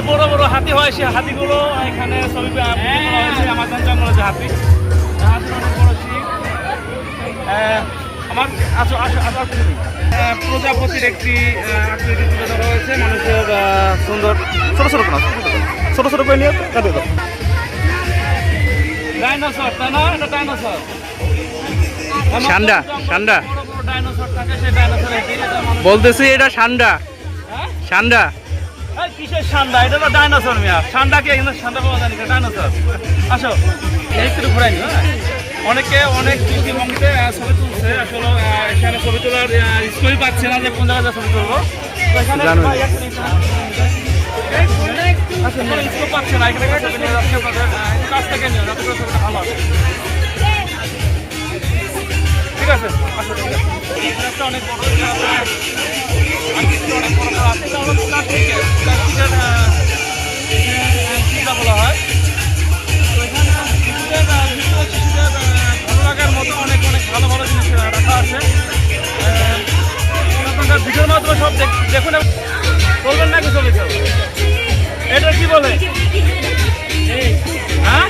বড় বড় হাতি হয়, সে হাতিগুলো এখানে ছবি হয়েছে আমাজন জঙ্গলের যে হাতি, হাতির অনেক বড় শিখ। আমার প্রজাপতির একটি আকৃতি তুলে ধরা হয়েছে, মানুষের সুন্দর ছোট ছোট ছোট ছোট করে নিয়ে কাটে দাও। ডাইনোসর, তাই না? এটা ডাইনোসর, সান্ডা সান্ডা ডাইনোসর থাকে, সেই ডাইনোসর বলতেছি, এটা সান্ডা সান্ডা। কিসের সান্ডা? এটা তো ডাইনোসর মিয়া। সান্ডা কে? কিন্তু সান্ডা পাওয়া যায় না, ডাইনোসর। আসো একটু ঘুরাই নি। অনেকে অনেক দৃষ্টিভঙ্গিতে ছবি তুলছে, আসলে এখানে ছবি তোলার স্কুল পাচ্ছে না যে কোন জায়গায় ছবি তুলবো। তো এখানে স্কুল পাচ্ছে না, এখানে ছবি নিয়ে যাচ্ছে আপনাদের কাছ থেকে নিয়ে যাতে করে ছবিটা ভালো হবে। ঠিক আছে, আসো। একটা অনেক বড়, অনেক বড় আছে, এটা হলো প্লাস্টিকের বলা হয়। তো এখানে শিশুদের ভালো লাগার মতো অনেক অনেক ভালো ভালো জিনিস রাখা আছে। আপনাদের ভিডিওর মাধ্যমে সব দেখুন, বলবেন না কিছু কিছু। এটা কি বলে? হ্যাঁ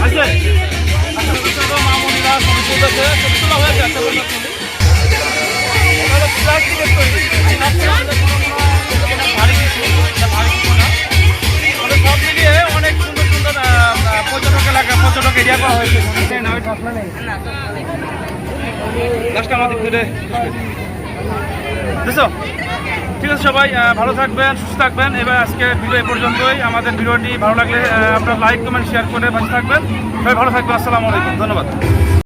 আছে মামুনিরা ছবি তুলতেছে, ছবি তোলা হয়েছে একটা প্লাস্টিকের তৈরি, ভারী কিছু না। সব মিলিয়ে অনেক সুন্দর সুন্দর পর্যটক এলাকা, পর্যটক এরিয়া করা হয়েছে। লাস্টটা আমাদের ঘুরে বুঝছো? ঠিক আছে, সবাই ভালো থাকবেন, সুস্থ থাকবেন। এবার আজকে ভিডিও এ পর্যন্তই। আমাদের ভিডিওটি ভালো লাগলে আপনারা লাইক কমেন্ট শেয়ার করে পাশে থাকবেন। সবাই ভালো থাকবেন। আসসালামু আলাইকুম, ধন্যবাদ।